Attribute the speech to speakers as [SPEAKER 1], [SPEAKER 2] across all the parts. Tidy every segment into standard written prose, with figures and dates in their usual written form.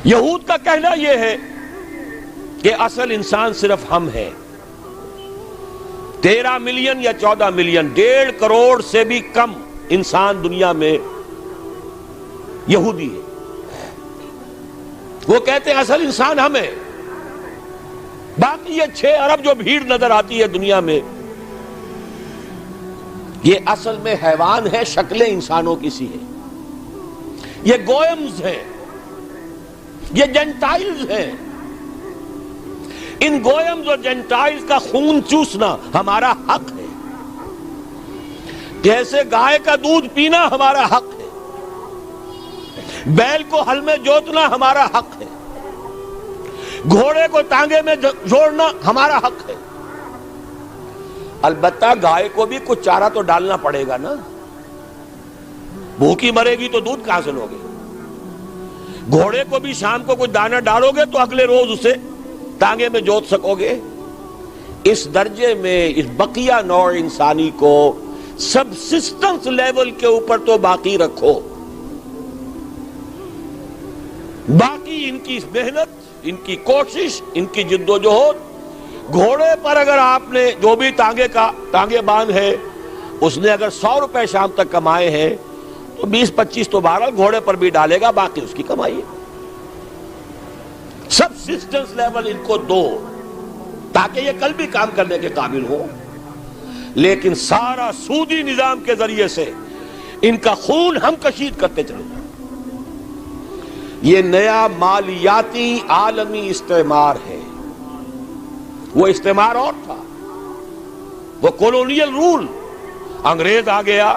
[SPEAKER 1] یہود کا کہنا یہ ہے کہ اصل انسان صرف ہم ہیں. 13 ملین یا 14 ملین 1.5 کروڑ سے بھی کم انسان دنیا میں یہودی ہے. وہ کہتے ہیں اصل انسان ہم ہیں. باقی یہ 6 ارب جو بھیڑ نظر آتی ہے دنیا میں، یہ اصل میں حیوان ہے، شکلیں انسانوں کی سی ہیں. یہ گوئمز ہیں، یہ جینٹائلز ہیں. ان گوئمز اور جینٹائلز کا خون چوسنا ہمارا حق ہے، جیسے گائے کا دودھ پینا ہمارا حق ہے، بیل کو ہل میں جوتنا ہمارا حق ہے، گھوڑے کو ٹانگے میں جوڑنا ہمارا حق ہے. البتہ گائے کو بھی کچھ چارہ تو ڈالنا پڑے گا نا. بھوکی مرے گی تو دودھ کہاں سے لوگے؟ گھوڑے کو بھی شام کو کچھ دانہ ڈالو گے تو اگلے روز اسے ٹانگے میں جوت سکو گے. اس درجے میں اس بقیہ نوع انسانی کو سبسسٹنس لیول کے اوپر تو باقی رکھو. باقی ان کی محنت، ان کی کوشش، ان کی جد و جہد. گھوڑے پر اگر آپ نے جو بھی ٹانگے باندھ ہے، اس نے اگر 100 روپے شام تک کمائے ہیں تو 20-25 تو بہرحال گھوڑے پر بھی ڈالے گا، باقی اس کی کمائی ہے. سبسسٹنس لیول ان کو دو تاکہ یہ کل بھی کام کرنے کے قابل ہو. لیکن سارا سودی نظام کے ذریعے سے ان کا خون ہم کشید کرتے چلے جائیں. یہ نیا مالیاتی عالمی استعمار ہے. وہ استعمار اور تھا، وہ کولونیل رول. انگریز آ گیا.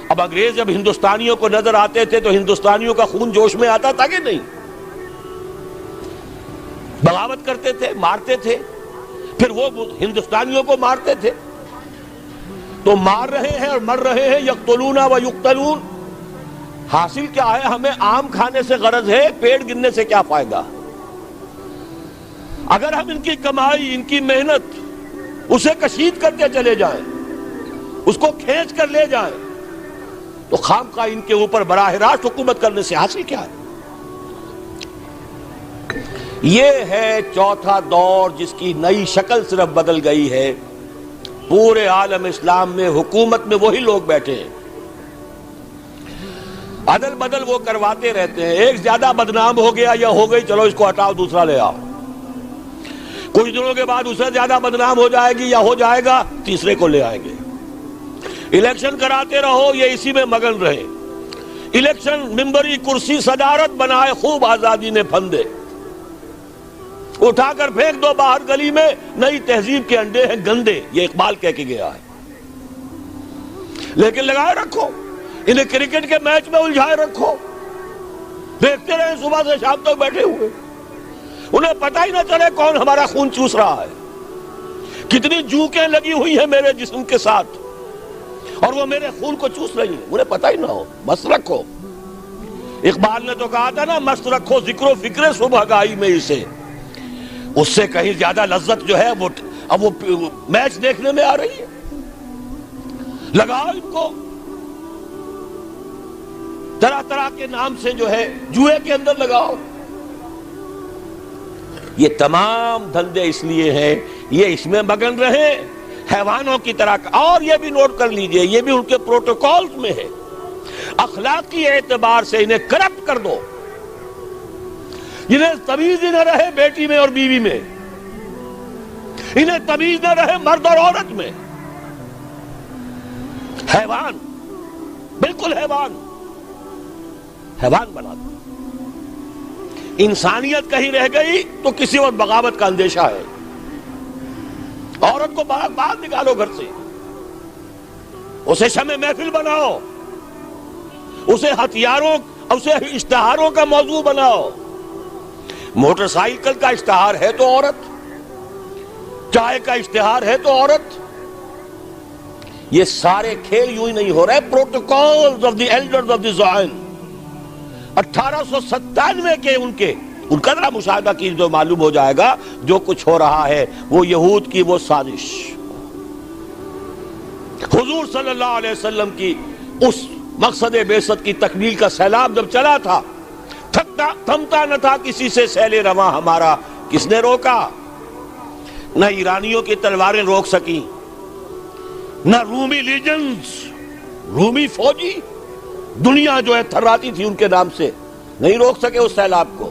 [SPEAKER 1] اب انگریز جب ہندوستانیوں کو نظر آتے تھے تو ہندوستانیوں کا خون جوش میں آتا تھا کہ نہیں؟ بغاوت کرتے تھے، مارتے تھے، پھر وہ ہندوستانیوں کو مارتے تھے. تو مار رہے ہیں اور مر رہے ہیں. یقتلون و یقتلون. حاصل کیا ہے؟ ہمیں آم کھانے سے غرض ہے، پیڑ گننے سے کیا فائدہ؟ اگر ہم ان کی کمائی، ان کی محنت اسے کشید کرتے چلے جائیں، اس کو کھینچ کر لے جائیں، تو خام کا ان کے اوپر براہ راست حکومت کرنے سے حاصل کیا ہے؟ یہ ہے چوتھا دور جس کی نئی شکل صرف بدل گئی ہے. پورے عالم اسلام میں حکومت میں وہی لوگ بیٹھے ہیں، عدل بدل وہ کرواتے رہتے ہیں. ایک زیادہ بدنام ہو گیا یا ہو گئی، چلو اس کو ہٹاؤ، دوسرا لے آؤ. کچھ دنوں کے بعد اسے زیادہ بدنام ہو جائے گی یا ہو جائے گا، تیسرے کو لے آئیں گے. الیکشن کراتے رہو، یہ اسی میں مگن رہے. الیکشن ممبری کرسی صدارت بنائے، خوب آزادی نے پھندے، اٹھا کر پھینک دو باہر گلی میں. نئی تہذیب کے انڈے ہیں گندے، یہ اقبال کہہ کے گیا ہے. لیکن لگائے رکھو، انہیں کرکٹ کے میچ میں الجھائے رکھو، دیکھتے رہے صبح سے شام تک بیٹھے ہوئے. انہیں پتہ ہی نہ چلے کون ہمارا خون چوس رہا ہے، کتنی جوکیں لگی ہوئی ہیں میرے جسم کے ساتھ اور وہ میرے خون کو چوس رہی ہیں. انہیں پتہ ہی نہ ہو. مست رکھو. اقبال نے تو کہا تھا نا، مست رکھو ذکر و فکر صبح گائی میں اسے. اس سے کہیں زیادہ لذت جو ہے وہ اب وہ میچ دیکھنے میں آ رہی ہے. لگاؤ ان کو طرح طرح کے نام سے جو ہے جوئے کے اندر لگاؤ. یہ تمام دھندے اس لیے ہیں یہ اس میں مگن رہے حیوانوں کی طرح. اور یہ بھی نوٹ کر لیجئے، یہ بھی ان کے پروٹوکولز میں ہے. اخلاقی اعتبار سے انہیں کرپٹ کر دو، انہیں تمیز ہی نہ رہے بیٹی میں اور بیوی میں، انہیں تمیز نہ رہے مرد اور عورت میں. حیوان، بالکل حیوان بنا دو. انسانیت کہیں رہ گئی تو کسی اور بغاوت کا اندیشہ ہے. عورت کو باہر نکالو گھر سے، اسے شمع محفل بناؤ، اسے ہتھیاروں، اسے اشتہاروں کا موضوع بناؤ. موٹر سائیکل کا اشتہار ہے تو عورت، چائے کا اشتہار ہے تو عورت. یہ سارے کھیل یوں ہی نہیں ہو رہے. Protocols of the elders of the Zion 1897 کے ان کا ذرا مشاہدہ کی جو معلوم ہو جائے گا جو کچھ ہو رہا ہے وہ یہود کی وہ سازش. حضور صلی اللہ علیہ وسلم کی اس مقصد بعثت کی تکمیل کا سیلاب جب چلا تھک تھمتا نہ تھا کسی سے سیل رواں ہمارا، کس نے روکا؟ نہ ایرانیوں کی تلواریں روک سکیں، نہ رومی لیجنز، رومی فوجی، دنیا جو ہے تھراتی تھی ان کے نام سے، نہیں روک سکے اس سیلاب کو۔